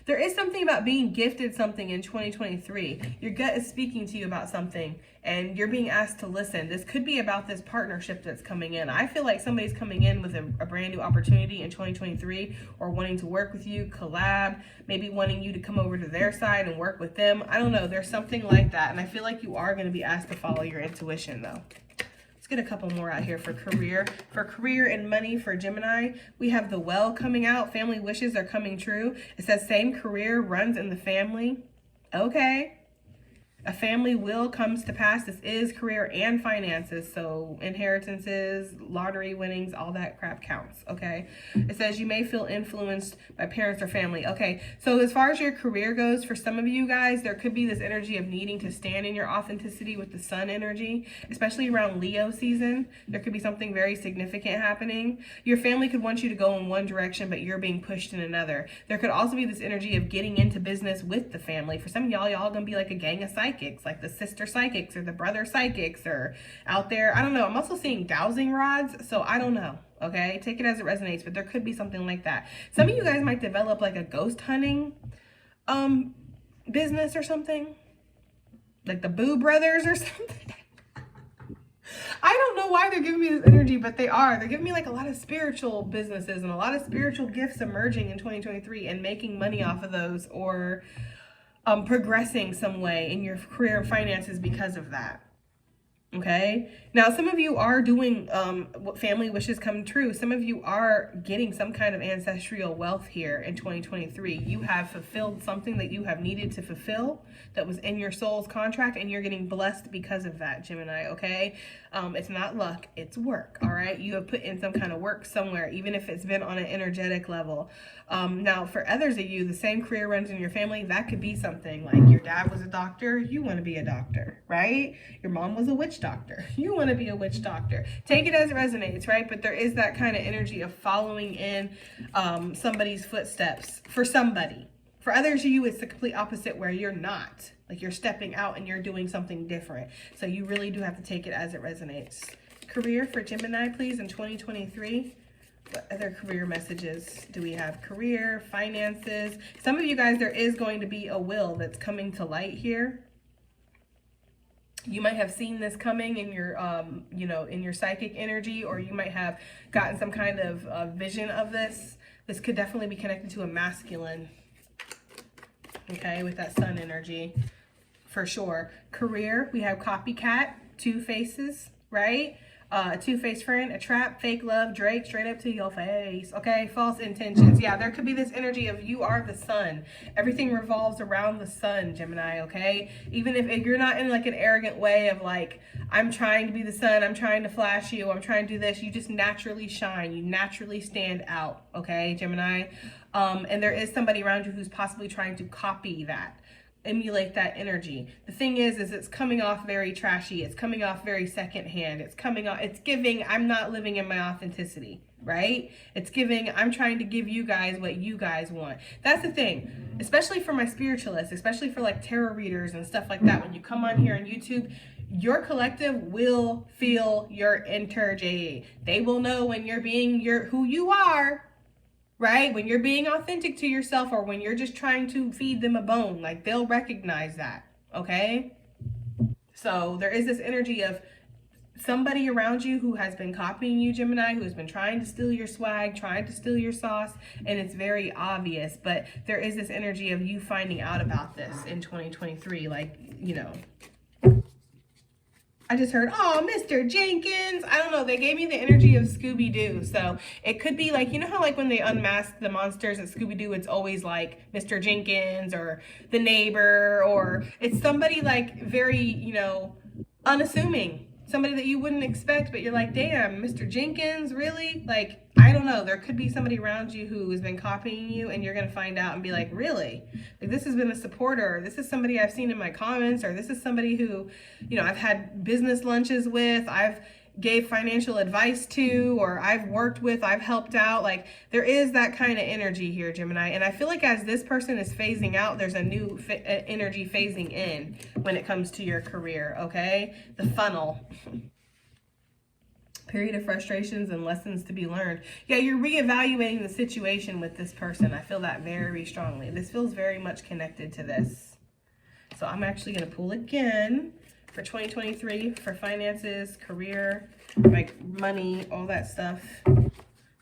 There is something about being gifted something in 2023. Your gut is speaking to you about something and you're being asked to listen. This could be about this partnership that's coming in. I feel like somebody's coming in with a brand new opportunity in 2023, or wanting to work with you, collab, maybe wanting you to come over to their side and work with them. I don't know. There's something like that. And I feel like you are going to be asked to follow your intuition though. Get a couple more out here for career. For career and money for Gemini, we have the well coming out. Family wishes are coming true. It says same career runs in the family. Okay. A family will comes to pass. This is career and finances. So inheritances, lottery winnings, all that crap counts. Okay. It says you may feel influenced by parents or family. Okay. So as far as your career goes, for some of you guys, there could be this energy of needing to stand in your authenticity with the sun energy, especially around Leo season. There could be something very significant happening. Your family could want you to go in one direction, but you're being pushed in another. There could also be this energy of getting into business with the family. For some of y'all gonna be like a gang of psychics, like the sister psychics or the brother psychics, or out there. I don't know. I'm also seeing dowsing rods, so I don't know. Okay, take it as it resonates, but there could be something like that. Some of you guys might develop like a ghost hunting business or something, like the Boo Brothers or something. I don't know why they're giving me this energy, but they're giving me like a lot of spiritual businesses and a lot of spiritual gifts emerging in 2023 and making money off of those, or progressing some way in your career and finances because of that. Okay. Now, some of you are doing what family wishes come true. Some of you are getting some kind of ancestral wealth here in 2023. You have fulfilled something that you have needed to fulfill that was in your soul's contract, and you're getting blessed because of that, Gemini. Okay. It's not luck, it's work. All right. You have put in some kind of work somewhere, even if it's been on an energetic level. Now, for others of you, the same career runs in your family. That could be something like your dad was a doctor. You want to be a doctor, right? Your mom was a witch doctor. You want to be a witch doctor. Take it as it resonates, right? But there is that kind of energy of following in somebody's footsteps for somebody. For others of you, it's the complete opposite, where you're not. Like you're stepping out and you're doing something different. So you really do have to take it as it resonates. Career for Gemini, please, in 2023. What other career messages do we have? Career, finances. Some of you guys, there is going to be a will that's coming to light here. You might have seen this coming in your, in your psychic energy, or you might have gotten some kind of vision of this. This could definitely be connected to a masculine, okay, with that sun energy, for sure. Career, we have copycat, two faces, right? Two-faced friend, a trap, fake love, Drake, straight up to your face. Okay, false intentions. Yeah, there could be this energy of you are the sun. Everything revolves around the sun, Gemini, okay? Even if you're not in like an arrogant way of like, I'm trying to be the sun, I'm trying to flash you, I'm trying to do this. You just naturally shine. You naturally stand out, okay, Gemini? And there is somebody around you who's possibly trying to copy that, emulate that energy. The thing is it's coming off very trashy. It's coming off very secondhand. It's giving, I'm not living in my authenticity, right? It's giving, I'm trying to give you guys what you guys want. That's the thing, especially for my spiritualists, especially for like tarot readers and stuff like that. When you come on here on YouTube, your collective will feel your energy. They will know when you're being who you are, right? When you're being authentic to yourself, or when you're just trying to feed them a bone, like they'll recognize that, okay? So there is this energy of somebody around you who has been copying you, Gemini, who has been trying to steal your swag, trying to steal your sauce, and it's very obvious, but there is this energy of you finding out about this in 2023, like, I just heard, oh, Mr. Jenkins. I don't know. They gave me the energy of Scooby-Doo. So it could be like, you know how like when they unmask the monsters at Scooby-Doo, it's always like Mr. Jenkins or the neighbor, or it's somebody like very, you know, unassuming. Somebody that you wouldn't expect, but you're like, damn, Mr. Jenkins, really? Like, I don't know. There could be somebody around you who has been copying you, and you're going to find out and be like, really? Like, this has been a supporter. This is somebody I've seen in my comments, or this is somebody who, you know, I've had business lunches with, I've gave financial advice to, or I've worked with, I've helped out. Like, there is that kind of energy here, Gemini. And I feel like as this person is phasing out, there's a new energy phasing in when it comes to your career, okay? The funnel. Period of frustrations and lessons to be learned. Yeah, you're reevaluating the situation with this person. I feel that very strongly. This feels very much connected to this. So I'm actually going to pull again for 2023 for finances, career, like money, all that stuff.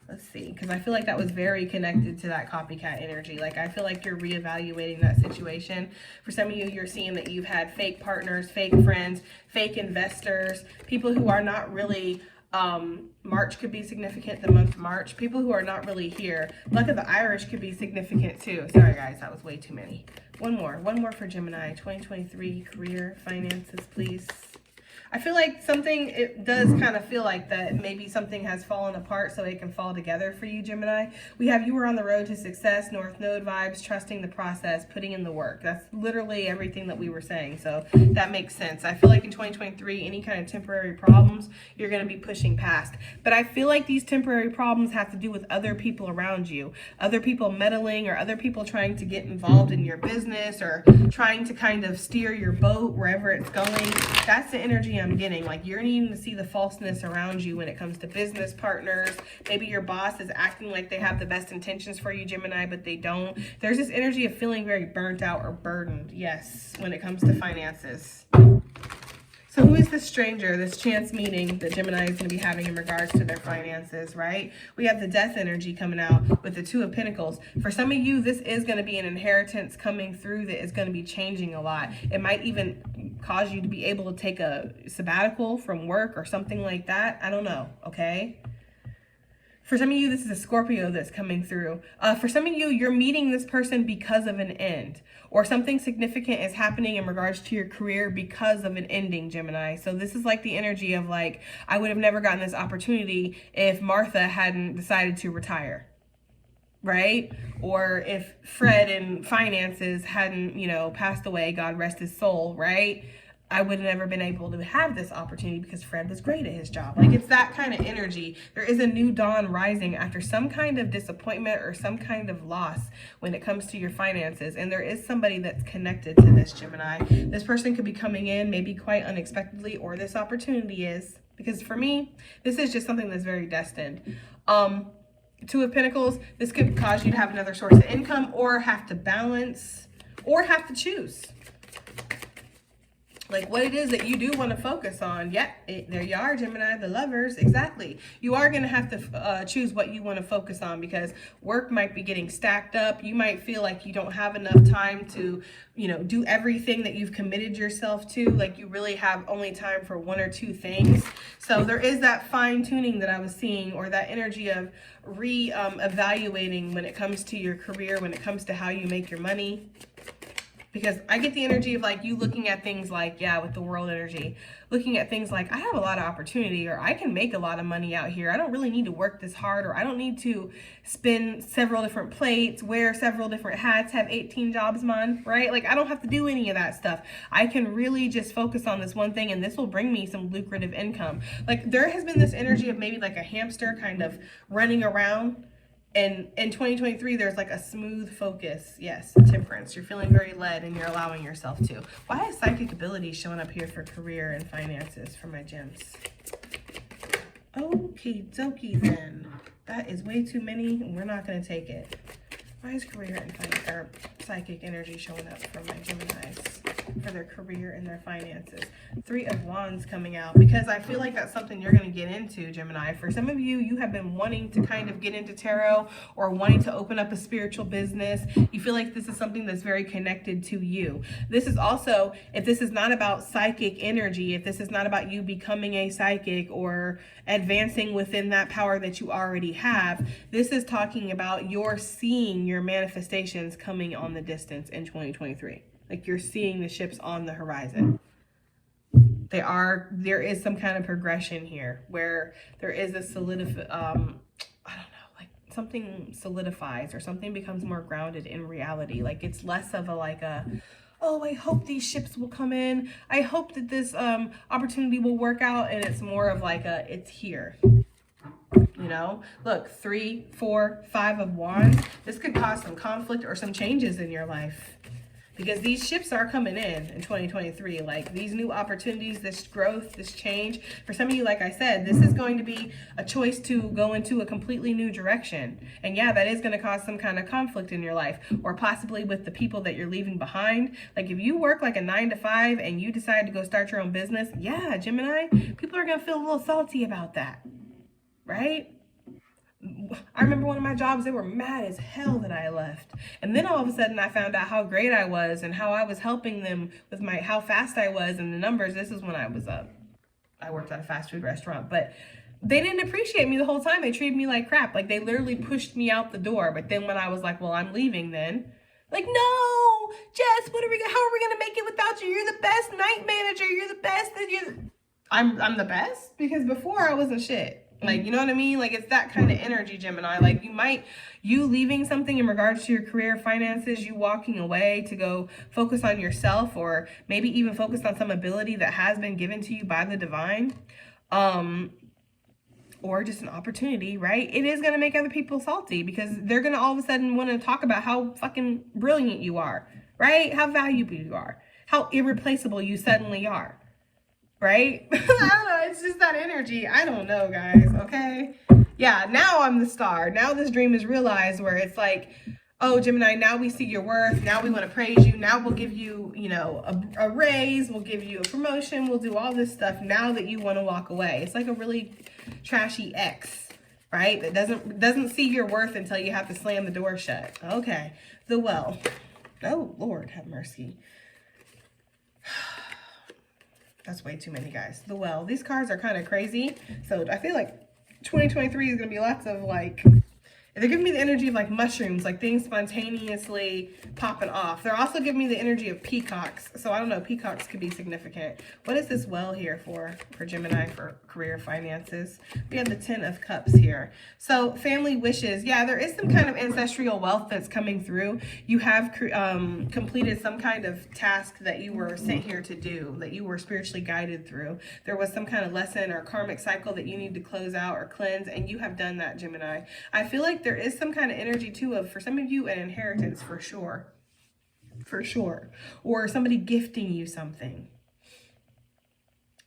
Let's see, because I feel like that was very connected to that copycat energy. Like, I feel like you're reevaluating that situation. For some of you, you're seeing that you've had fake partners, fake friends, fake investors, people who are not really, March could be significant, the month of March. People who are not really here. Luck of the Irish could be significant too. Sorry guys, that was way too many. One more for Gemini. 2023 career, finances, please. I feel like something, it does kind of feel like that maybe something has fallen apart so it can fall together for you, Gemini. We have you were on the road to success, North Node vibes, trusting the process, putting in the work. That's literally everything that we were saying. So that makes sense. I feel like in 2023, any kind of temporary problems, you're going to be pushing past. But I feel like these temporary problems have to do with other people around you, other people meddling, or other people trying to get involved in your business, or trying to kind of steer your boat wherever it's going. That's the energy I'm getting. Like, you're needing to see the falseness around you when it comes to business partners. Maybe your boss is acting like they have the best intentions for you, Gemini, but they don't. There's this energy of feeling very burnt out or burdened, yes, when it comes to finances. So who is this stranger, this chance meeting that Gemini is going to be having in regards to their finances, right? We have the death energy coming out with the Two of Pentacles. For some of you, this is going to be an inheritance coming through that is going to be changing a lot. It might even cause you to be able to take a sabbatical from work or something like that. I don't know, okay? For some of you, this is a Scorpio that's coming through. For some of you, you're meeting this person because of an end, or something significant is happening in regards to your career because of an ending, Gemini. So this is like the energy of like, I would have never gotten this opportunity if Martha hadn't decided to retire, right? Or if Fred in finances hadn't, you know, passed away, God rest his soul, right? I would have never been able to have this opportunity because Fred was great at his job. Like, it's that kind of energy. There is a new dawn rising after some kind of disappointment or some kind of loss when it comes to your finances. And there is somebody that's connected to this, Gemini. This person could be coming in maybe quite unexpectedly, or this opportunity is, because for me, this is just something that's very destined. Two of Pentacles, this could cause you to have another source of income, or have to balance, or have to choose. Like, what it is that you do want to focus on. Yeah, there you are, Gemini, the Lovers. Exactly. You are going to have to choose what you want to focus on, because work might be getting stacked up. You might feel like you don't have enough time to, you know, do everything that you've committed yourself to. Like, you really have only time for one or two things. So there is that fine tuning that I was seeing, or that energy of evaluating when it comes to your career, when it comes to how you make your money. Because I get the energy of like you looking at things like, yeah, with the world energy, looking at things like, I have a lot of opportunity, or I can make a lot of money out here. I don't really need to work this hard, or I don't need to spin several different plates, wear several different hats, have 18 jobs, man, right? Like, I don't have to do any of that stuff. I can really just focus on this one thing, and this will bring me some lucrative income. Like, there has been this energy of maybe like a hamster kind of running around. And in 2023, there's like a smooth focus. Yes, Temperance. You're feeling very led, and you're allowing yourself to. Why is psychic ability showing up here for career and finances for my gems? Okie dokie then. That is way too many, and we're not going to take it. Why is career and psychic energy showing up for my Geminis for their career and their finances? 3 of Wands coming out, because I feel like that's something you're going to get into, Gemini. For some of you, you have been wanting to kind of get into tarot or wanting to open up a spiritual business. You feel like this is something that's very connected to you. This is also, if this is not about psychic energy, if this is not about you becoming a psychic or advancing within that power that you already have, this is talking about you're seeing your manifestations coming on the distance in 2023. Like you're seeing the ships on the horizon. There is some kind of progression here where there is a I don't know, like something solidifies or something becomes more grounded in reality. Like it's less of oh, I hope these ships will come in. I hope that this opportunity will work out. And it's more of like it's here. You know, look, 3, 4, 5 of Wands. This could cause some conflict or some changes in your life, because these ships are coming in 2023. Like these new opportunities, this growth, this change. For some of you, like I said, this is going to be a choice to go into a completely new direction. And yeah, that is going to cause some kind of conflict in your life, or possibly with the people that you're leaving behind. Like if you work like a 9 to 5 and you decide to go start your own business, yeah, Gemini, people are going to feel a little salty about that. Right? I remember one of my jobs, they were mad as hell that I left. And then all of a sudden I found out how great I was and how I was helping them with how fast I was and the numbers. This is when I worked at a fast food restaurant, but they didn't appreciate me the whole time. They treated me like crap. Like they literally pushed me out the door. But then when I was like, well, I'm leaving then. Like, no, Jess, how are we going to make it without you? You're the best night manager. You're the best. I'm the best, because before I wasn't shit. Like, you know what I mean? Like, it's that kind of energy, Gemini. Like, you leaving something in regards to your career, finances, you walking away to go focus on yourself, or maybe even focus on some ability that has been given to you by the divine, or just an opportunity, right? It is going to make other people salty, because they're going to all of a sudden want to talk about how fucking brilliant you are, right? How valuable you are, how irreplaceable you suddenly are. Right? I don't know. It's just that energy. I don't know, guys. Okay. Yeah. Now I'm the star. Now this dream is realized, where it's like, oh, Gemini, now we see your worth. Now we want to praise you. Now we'll give you, a raise. We'll give you a promotion. We'll do all this stuff now that you want to walk away. It's like a really trashy ex, right? That doesn't see your worth until you have to slam the door shut. Okay. The Well. Oh, Lord, have mercy. That's way too many, guys. The Well. These cards are kind of crazy. So I feel like 2023 is going to be lots of they're giving me the energy of like mushrooms, like things spontaneously popping off. They're also giving me the energy of peacocks. So I don't know, peacocks could be significant. What is this Well here for Gemini, for career, finances? We have the 10 of Cups here. So family wishes. Yeah, there is some kind of ancestral wealth that's coming through. You have completed some kind of task that you were sent here to do, that you were spiritually guided through. There was some kind of lesson or karmic cycle that you need to close out or cleanse, and you have done that, Gemini. I feel like there is some kind of energy too of, for some of you, an inheritance, for sure, or somebody gifting you something.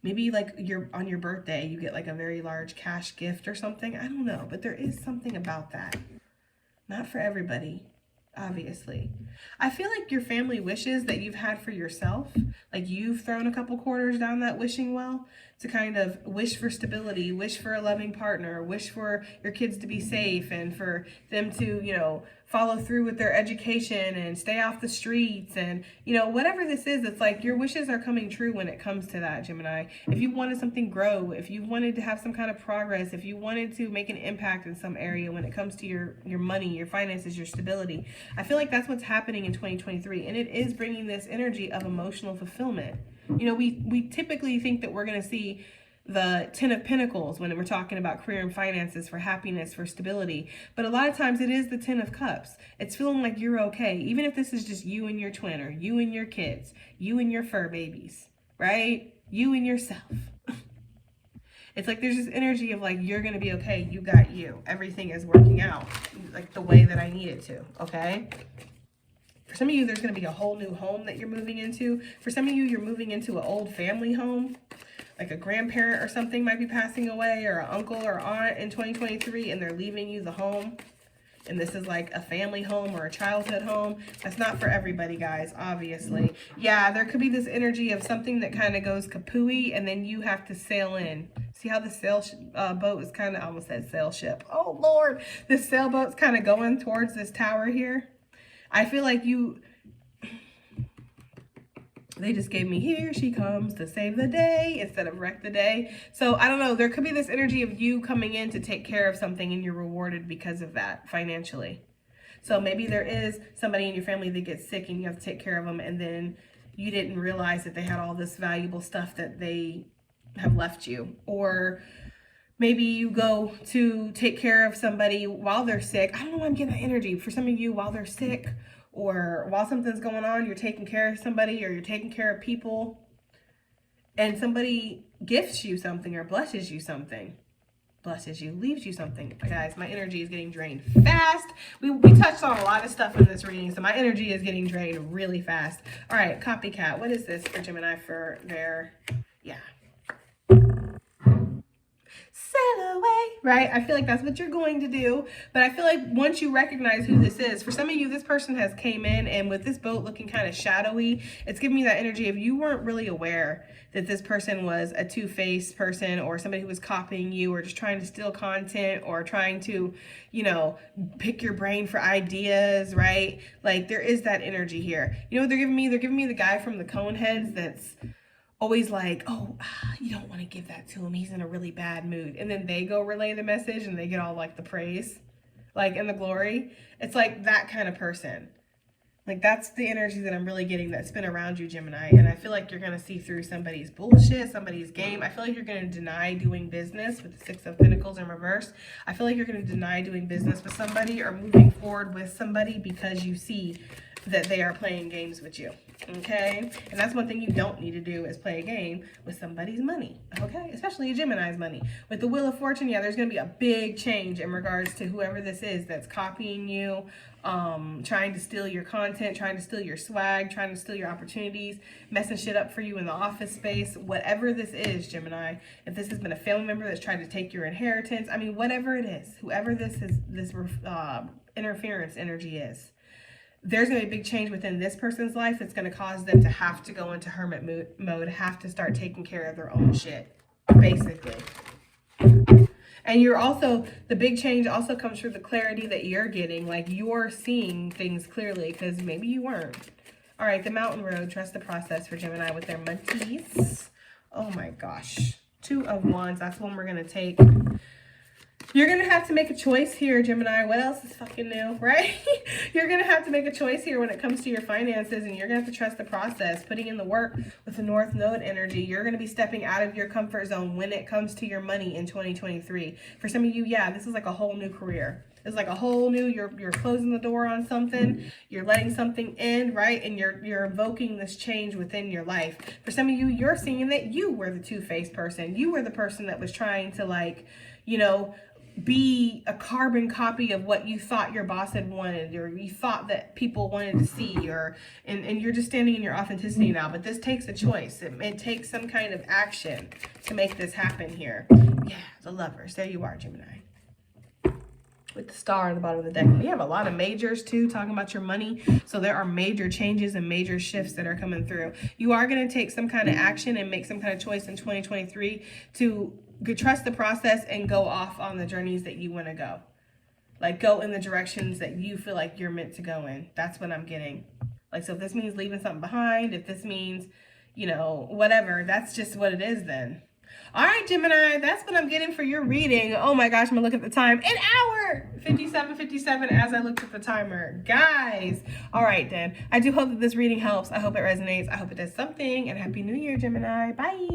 Maybe like on your birthday, you get like a very large cash gift or something. I don't know, but there is something about that. Not for everybody, obviously. I feel like your family wishes that you've had for yourself, like you've thrown a couple quarters down that wishing well to kind of wish for stability, wish for a loving partner, wish for your kids to be safe, and for them to, follow through with their education and stay off the streets, and whatever this is. It's like your wishes are coming true when it comes to that, Gemini. If you wanted something grow, if you wanted to have some kind of progress, if you wanted to make an impact in some area when it comes to your money, your finances, your stability, I feel like that's what's happening in 2023, and it is bringing this energy of emotional fulfillment. We typically think that we're going to see the 10 of Pentacles when we're talking about career and finances, for happiness, for stability. But a lot of times it is the 10 of Cups. It's feeling like you're okay, even if this is just you and your twin, or you and your kids, you and your fur babies, right? You and yourself. It's like there's this energy of like, you're going to be okay. You got you. Everything is working out like the way that I need it to, okay? For some of you, there's going to be a whole new home that you're moving into. For some of you, you're moving into an old family home. Like a grandparent or something might be passing away, or an uncle or aunt in 2023, and they're leaving you the home. and this is like a family home or a childhood home. That's not for everybody, guys, obviously. Yeah, there could be this energy of something that kind of goes kapooey, and then you have to sail in. See how the boat is kind of, I almost said sail ship. Oh, Lord. This sailboat's kind of going towards this tower here. I feel like they just gave me here she comes to save the day instead of wreck the day. So I don't know, there could be this energy of you coming in to take care of something and you're rewarded because of that financially. So maybe there is somebody in your family that gets sick and you have to take care of them, and then you didn't realize that they had all this valuable stuff that they have left you. Or maybe you go to take care of somebody while they're sick. I don't know why I'm getting that energy. For some of you, while they're sick or while something's going on, you're taking care of somebody or you're taking care of people, and somebody gifts you something or blesses you something. Blesses you, leaves you something. Guys, my energy is getting drained fast. We touched on a lot of stuff in this reading, so my energy is getting drained really fast. All right, copycat. What is this for Gemini for their, yeah. Sail away, right? I feel like that's what you're going to do. But I feel like once you recognize who this is, for some of you, this person has came in, and with this boat looking kind of shadowy, it's giving me that energy of you weren't really aware that this person was a two-faced person, or somebody who was copying you, or just trying to steal content, or trying to, you know, pick your brain for ideas, right? Like, there is that energy here. You know what they're giving me? They're giving me the guy from the cone heads that's always like, oh, you don't want to give that to him, he's in a really bad mood. And then they go relay the message and they get all like the praise, like in the glory. It's like that kind of person. Like, that's the energy that I'm really getting that's been around you, Gemini. And I feel like you're going to see through somebody's bullshit, somebody's game. I feel like you're going to deny doing business with the Six of Pentacles in reverse. I feel like you're going to deny doing business with somebody or moving forward with somebody because you see that they are playing games with you. Okay? And that's one thing you don't need to do, is play a game with somebody's money. Okay? Especially a Gemini's money. With the Wheel of Fortune, yeah, there's going to be a big change in regards to whoever this is that's copying you, trying to steal your content, trying to steal your swag, trying to steal your opportunities, messing shit up for you in the office space. Whatever this is, Gemini, if this has been a family member that's tried to take your inheritance, I mean, whatever it is, whoever this interference energy is, there's going to be a big change within this person's life that's going to cause them to have to go into hermit mode, have to start taking care of their own shit, basically. And you're also, the big change also comes through the clarity that you're getting. Like, you're seeing things clearly because maybe you weren't. All right, the Mountain Road. Trust the process for Gemini with their monkeys. Oh my gosh. Two of Wands. That's one we're going to take. You're going to have to make a choice here, Gemini. What else is fucking new, right? You're going to have to make a choice here when it comes to your finances, and you're going to have to trust the process, putting in the work with the North Node energy. You're going to be stepping out of your comfort zone when it comes to your money in 2023. For some of you, yeah, this is like a whole new career. It's like a whole new, you're closing the door on something, you're letting something end, right? And you're invoking this change within your life. For some of you, you're seeing that you were the two-faced person. You were the person that was trying to, like, you know, be a carbon copy of what you thought your boss had wanted, or you thought that people wanted to see, or and you're just standing in your authenticity now. But this takes a choice. It takes some kind of action to make this happen here. Yeah, the Lovers. There you are, Gemini. With the Star on the bottom of the deck. We have a lot of majors too, talking about your money. So there are major changes and major shifts that are coming through. You are going to take some kind of action and make some kind of choice in 2023 to trust the process and go off on the journeys that you want to go. Like, go in the directions that you feel like you're meant to go in. That's what I'm getting. Like, so if this means leaving something behind, if this means, you know, whatever, that's just what it is then. All right, Gemini, that's what I'm getting for your reading. Oh my gosh, I'm gonna look at the time. An hour! 57:57 as I looked at the timer. Guys, all right then. I do hope that this reading helps. I hope it resonates. I hope it does something. And Happy New Year, Gemini. Bye.